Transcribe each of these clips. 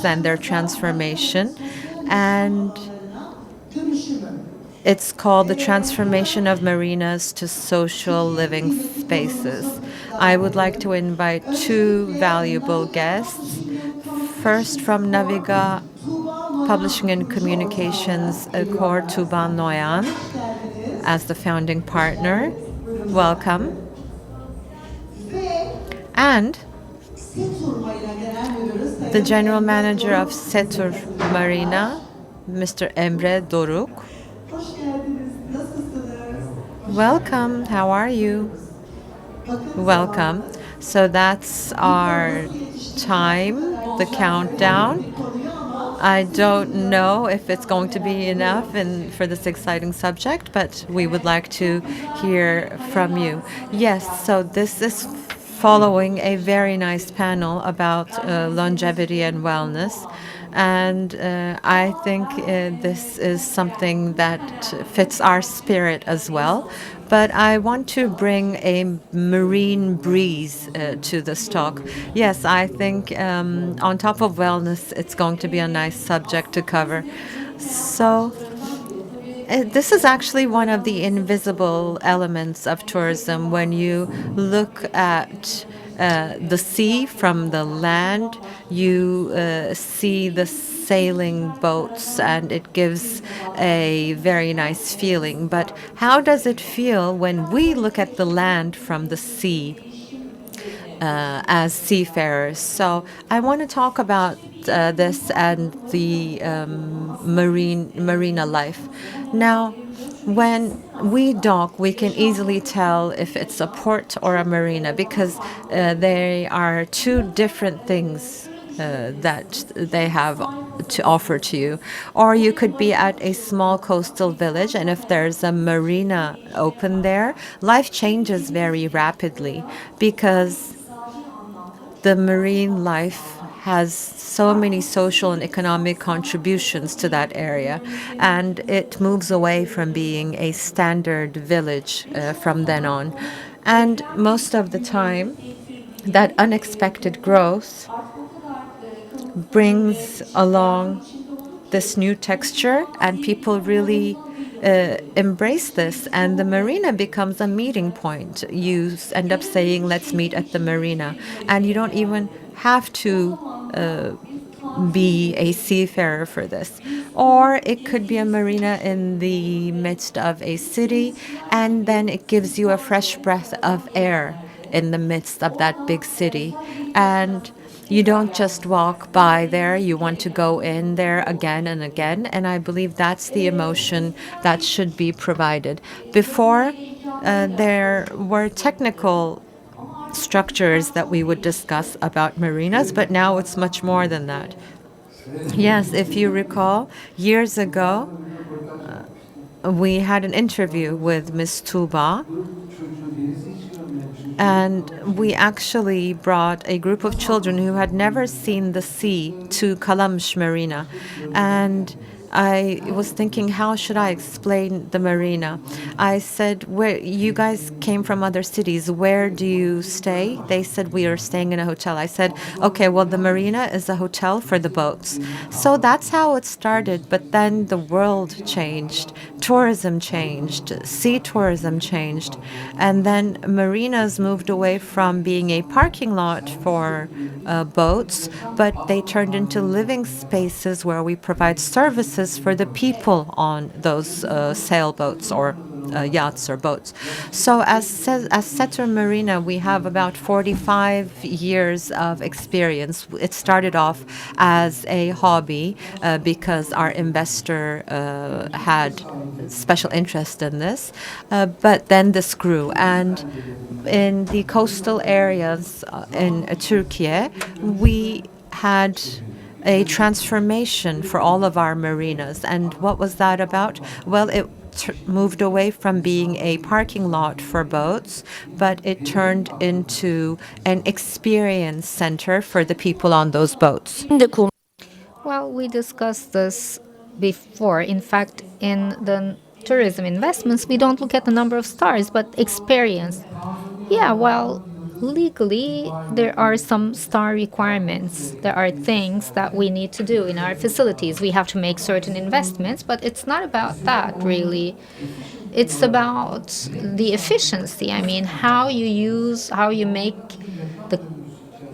and their transformation. And it's called the Transformation of Marinas to Social Living Spaces. I would like to invite two valuable guests. First, from Naviga Publishing and Communications, Corp Tuba Noyan as the founding partner. Welcome. And the general manager of Setur Marina, Mr. Emre Doruk. Welcome. How are you? Welcome. So that's our time, the countdown. I don't know if it's going to be enough for this exciting subject, but we would like to hear from you. Yes, so this is following a very nice panel about longevity and wellness. And I think this is something that fits our spirit as well. But I want to bring a marine breeze to this talk. Yes, I think on top of wellness, it's going to be a nice subject to cover. So, this is actually one of the invisible elements of tourism. When you look at the sea from the land, you see the sailing boats, and it gives a very nice feeling. But how does it feel when we look at the land from the sea? As seafarers. So I want to talk about this and the marina life. Now, when we dock, we can easily tell if it's a port or a marina because they are two different things that they have to offer to you. Or you could be at a small coastal village, and if there's a marina open there, life changes very rapidly because the marine life has so many social and economic contributions to that area, and it moves away from being a standard village from then on. And most of the time, that unexpected growth brings along this new texture, and people really embrace this, and the marina becomes a meeting point. You end up saying, let's meet at the marina, and you don't even have to be a seafarer for this. Or it could be a marina in the midst of a city, and then it gives you a fresh breath of air in the midst of that big city. And you don't just walk by there, you want to go in there again and again. And I believe that's the emotion that should be provided. Before, there were technical structures that we would discuss about marinas, but now it's much more than that. Yes, if you recall, years ago, we had an interview with Miss Tuba, and we actually brought a group of children who had never seen the sea to Kalamış Marina. And I was thinking, how should I explain the marina? I said, "Where you guys came from other cities, where do you stay?" They said, "We are staying in a hotel." I said, "Okay, well, the marina is a hotel for the boats." So that's how it started. But then the world changed, tourism changed, sea tourism changed. And then marinas moved away from being a parking lot for boats, but they turned into living spaces where we provide services for the people on those sailboats or yachts or boats. So as Setur Marina, we have about 45 years of experience. It started off as a hobby because our investor had special interest in this, but then this grew. And in the coastal areas in Turkey, we had a transformation for all of our marinas. And what was that about? Well, it moved away from being a parking lot for boats, but it turned into an experience center for the people on those boats. Well, we discussed this before. In fact, in the tourism investments, we don't look at the number of stars, but experience. Yeah, well, Legally, there are some star requirements. There are things that we need to do in our facilities. We have to make certain investments, but it's not about that really. It's about the efficiency. I mean, how you make the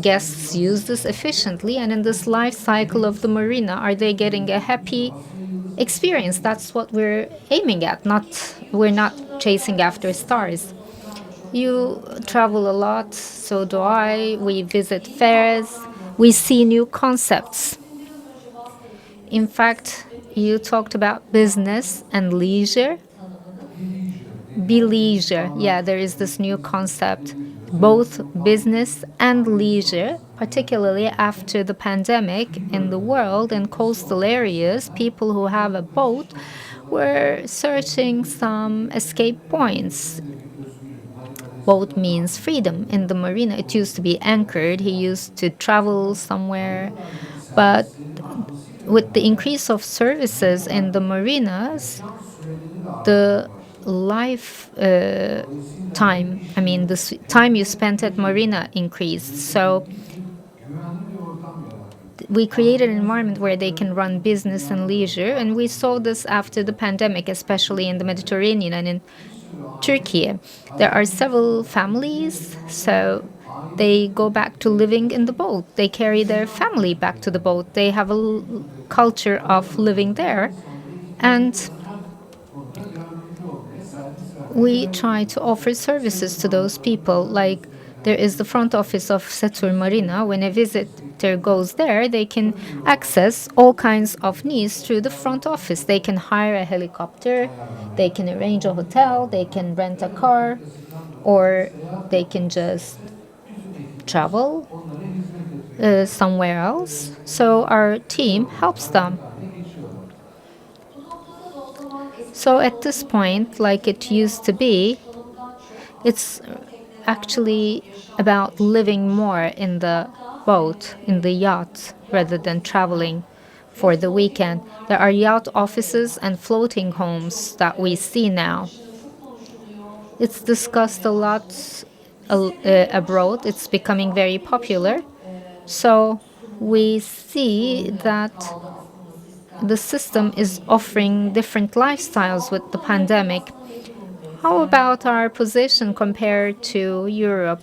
guests use this efficiently, and in this life cycle of the marina, are they getting a happy experience? That's what we're aiming at. Not we're not chasing after stars. You travel a lot, so do I. We visit fairs, we see new concepts. In fact, you talked about business and leisure. Be leisure. Yeah, there is this new concept, both business and leisure, particularly after the pandemic in the world and coastal areas. People who have a boat were searching some escape points. Boat means freedom. In the marina, it used to be anchored. He used to travel somewhere. But with the increase of services in the marinas, the life time, I mean, the time you spent at marina increased. So we created an environment where they can run business and leisure. And we saw this after the pandemic, especially in the Mediterranean and in Turkey. There are several families, so they go back to living in the boat. They carry their family back to the boat. They have a culture of living there. And we try to offer services to those people. Like there is the front office of Setur Marina. When a visitor goes there, they can access all kinds of needs through the front office. They can hire a helicopter, they can arrange a hotel, they can rent a car, or they can just travel somewhere else. So our team helps them. So at this point, like it used to be, it's actually about living more in the boat, in the yacht, rather than traveling for the weekend. There are yacht offices and floating homes that we see now. It's discussed a lot abroad. It's becoming very popular. So we see that the system is offering different lifestyles with the pandemic. How about our position compared to Europe?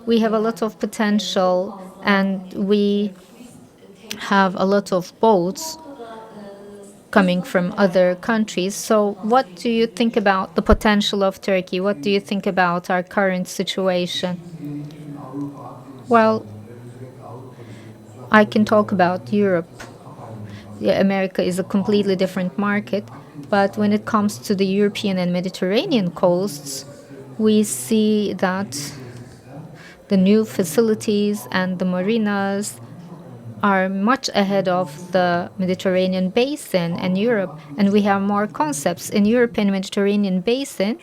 We have a lot of potential and we have a lot of boats coming from other countries. So, what do you think about the potential of Turkey? What do you think about our current situation? Well, I can talk about Europe. Yeah, America is a completely different market. But when it comes to the European and Mediterranean coasts, we see that the new facilities and the marinas are much ahead of the Mediterranean basin and Europe, and we have more concepts. In European Mediterranean basin,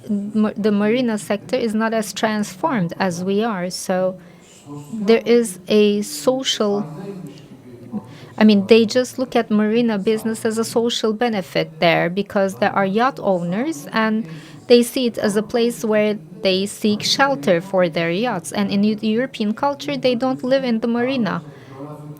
the marina sector is not as transformed as we are. So there is a social, I mean, they just look at marina business as a social benefit there because there are yacht owners and they see it as a place where they seek shelter for their yachts. And in European culture, they don't live in the marina.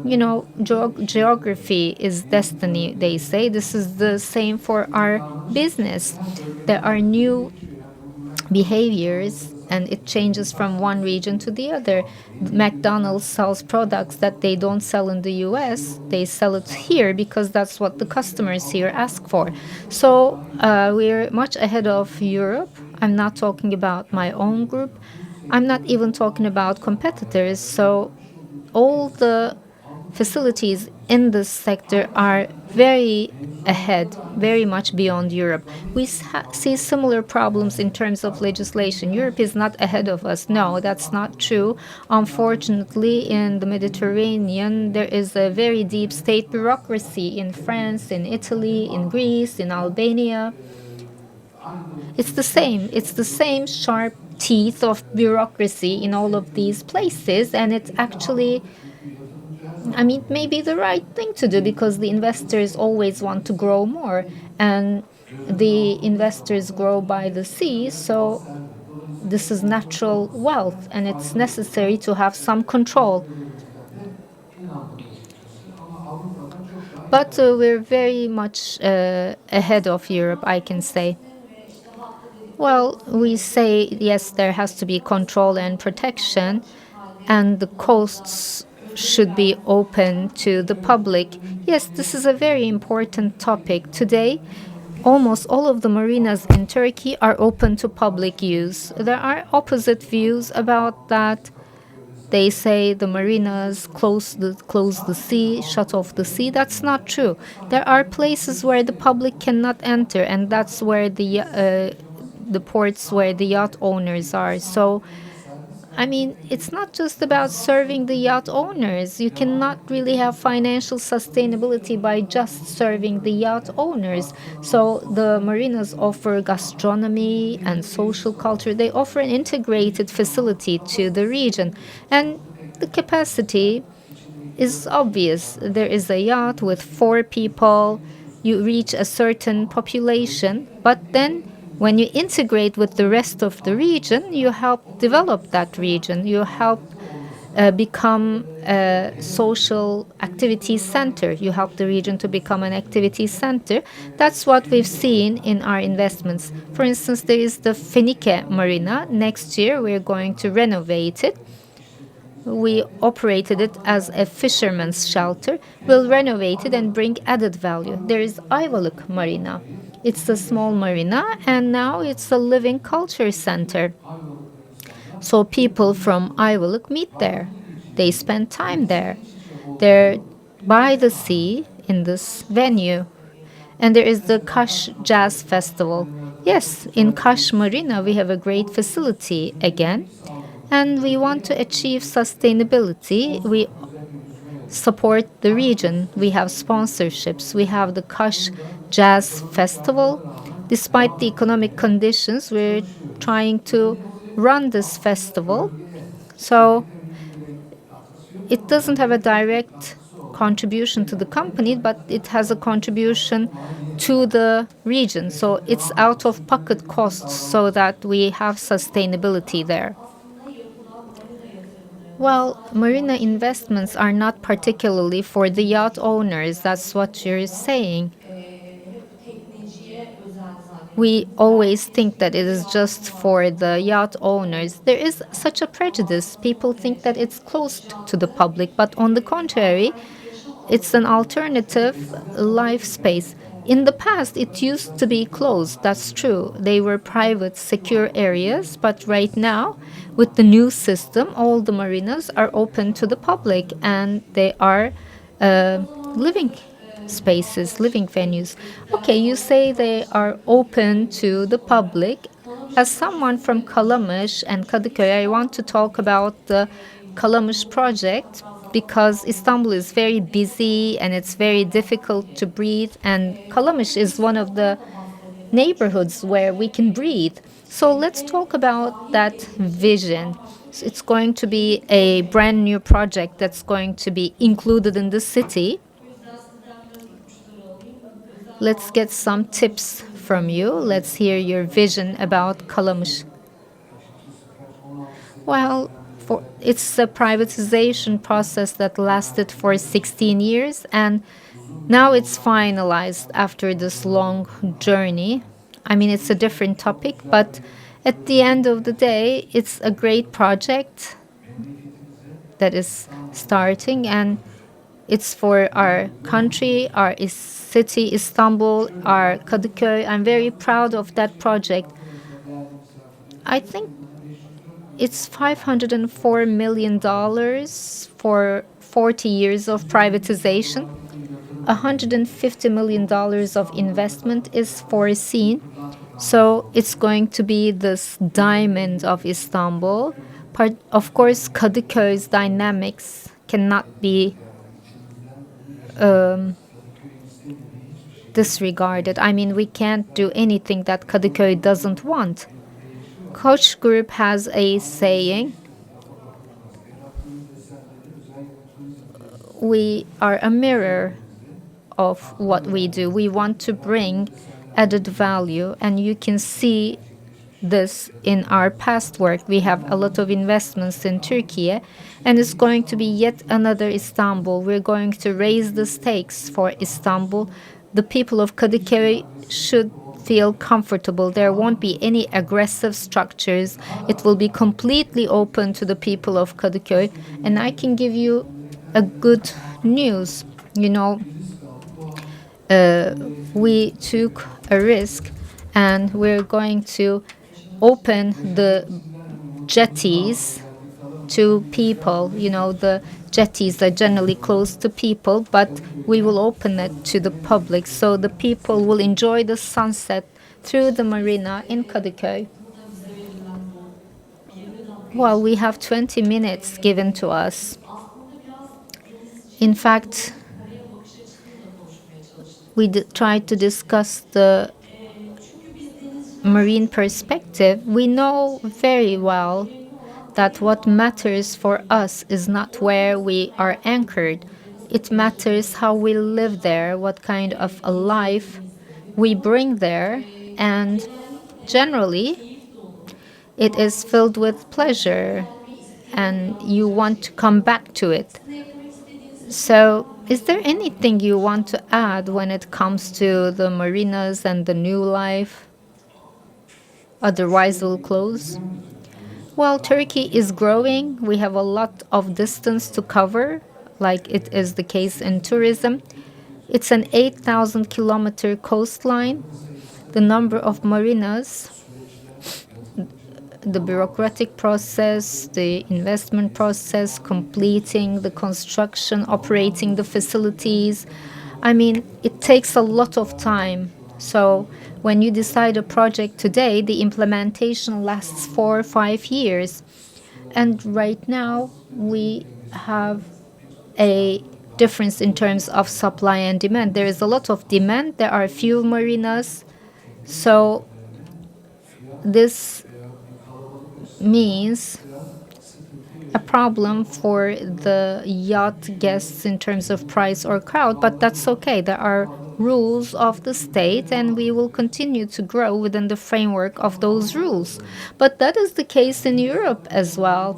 You know, geography is destiny, they say. This is the same for our business. There are new behaviors and it changes from one region to the other. McDonald's sells products that they don't sell in the US. They sell it here because that's what the customers here ask for. So we're much ahead of Europe. I'm not talking about my own group. I'm not even talking about competitors. So all the facilities in this sector are very ahead, very much beyond Europe. We see similar problems in terms of legislation. Europe is not ahead of us. No, that's not true. Unfortunately, in the Mediterranean, there is a very deep state bureaucracy in France, in Italy, in Greece, in Albania. It's the same. It's the same sharp teeth of bureaucracy in all of these places, and it's actually, I mean, maybe the right thing to do because the investors always want to grow more. And the investors grow by the sea, so this is natural wealth and it's necessary to have some control. But we're very much ahead of Europe, I can say. Well, we say yes, there has to be control and protection, and the coasts should be open to the public. Yes, this is a very important topic. Today, almost all of the marinas in Turkey are open to public use. There are opposite views about that. They say the marinas close the sea, shut off the sea. That's not true. There are places where the public cannot enter, and that's where the ports where the yacht owners are. So I mean, it's not just about serving the yacht owners. You cannot really have financial sustainability by just serving the yacht owners. So the marinas offer gastronomy and social culture. They offer an integrated facility to the region. And the capacity is obvious. There is a yacht with 4 people. You reach a certain population, but then when you integrate with the rest of the region, you help develop that region. You help become a social activity center. You help the region to become an activity center. That's what we've seen in our investments. For instance, there is the Fenike Marina. Next year, we're going to renovate it. We operated it as a fisherman's shelter. We'll renovate it and bring added value. There is Ayvalık Marina. It's a small marina, and now it's a living culture center. So people from Ayvalık meet there. They spend time there. They're by the sea in this venue. And there is the Kaş Jazz Festival. Yes, in Kaş Marina, we have a great facility again. And we want to achieve sustainability. We support the region. We have sponsorships. We have the Kaş Jazz Festival. Despite the economic conditions, we're trying to run this festival. So it doesn't have a direct contribution to the company, but it has a contribution to the region. So it's out of pocket costs so that we have sustainability there. Well, marina investments are not particularly for the yacht owners. That's what you're saying. We always think that it is just for the yacht owners. There is such a prejudice. People think that it's closed to the public, but on the contrary, it's an alternative life space. In the past, it used to be closed. That's true. They were private, secure areas, but right now, with the new system, all the marinas are open to the public and they are living spaces, living venues. Okay, you say they are open to the public. As someone from Kalamış and Kadıköy, I want to talk about the Kalamış project because Istanbul is very busy and it's very difficult to breathe. And Kalamış is one of the neighborhoods where we can breathe. So let's talk about that vision. It's going to be a brand new project that's going to be included in the city. Let's get some tips from you. Let's hear your vision about Kalamış. Well, it's a privatization process that lasted for 16 years, and now it's finalized after this long journey. I mean, it's a different topic, but at the end of the day, it's a great project that is starting, and it's for our country, our city, Istanbul, our Kadıköy. I'm very proud of that project. I think it's $504 million for 40 years of privatization. $150 million of investment is foreseen. So it's going to be this diamond of Istanbul. Of course, Kadıköy's dynamics cannot be disregarded. I mean, we can't do anything that Kadıköy doesn't want. Koç Group has a saying, we are a mirror of what we do. We want to bring added value, and you can see this in our past work. We have a lot of investments in Turkey, and it's going to be yet another Istanbul. We're going to raise the stakes for Istanbul. The people of Kadıköy should feel comfortable. There won't be any aggressive structures. It will be completely open to the people of Kadıköy. And I can give you a good news. You know, we took a risk, and we're going to open the jetties to people. You know, the jetties are generally closed to people, but we will open it to the public so the people will enjoy the sunset through the marina in Kadıköy. Well, we have 20 minutes given to us. In fact, we tried to discuss the marine perspective. We know very well that what matters for us is not where we are anchored. It matters how we live there, what kind of a life we bring there, and generally, it is filled with pleasure, and you want to come back to it. So, is there anything you want to add when it comes to the marinas and the new life? Otherwise, we'll close. Well, Turkey is growing. We have a lot of distance to cover, like it is the case in tourism. It's an 8,000-kilometer coastline. The number of marinas, the bureaucratic process, the investment process, completing the construction, operating the facilities. I mean, it takes a lot of time. So when you decide a project today, the implementation lasts 4 or 5 years. And right now, we have a difference in terms of supply and demand. There is a lot of demand. There are few marinas. So this means a problem for the yacht guests in terms of price or crowd, but that's okay. There are rules of the state, and we will continue to grow within the framework of those rules. But that is the case in Europe as well.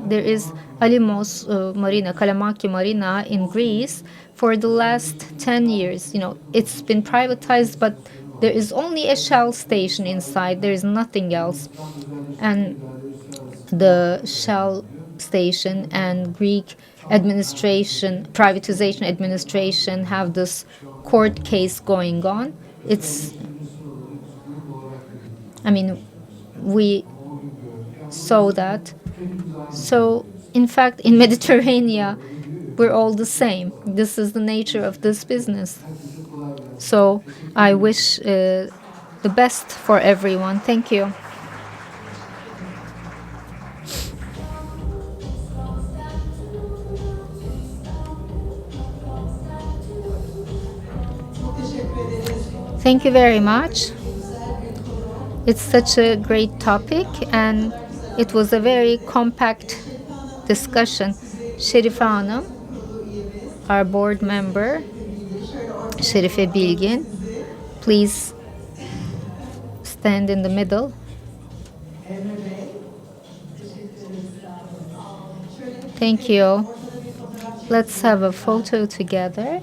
There is Alimos Marina, Kalamaki Marina in Greece for the last 10 years. You know, it's been privatized, but there is only a Shell station inside. There is nothing else. And the Shell station and Greek administration, privatization administration, have this court case going on. I mean, we saw that. So, in fact, in Mediterranean, we're all the same. This is the nature of this business. So, I wish the best for everyone. Thank you. Thank you very much. It's such a great topic, and it was a very compact discussion. Şerife Hanım, our board member, Şerife Bilgin, please stand in the middle. Thank you. Let's have a photo together.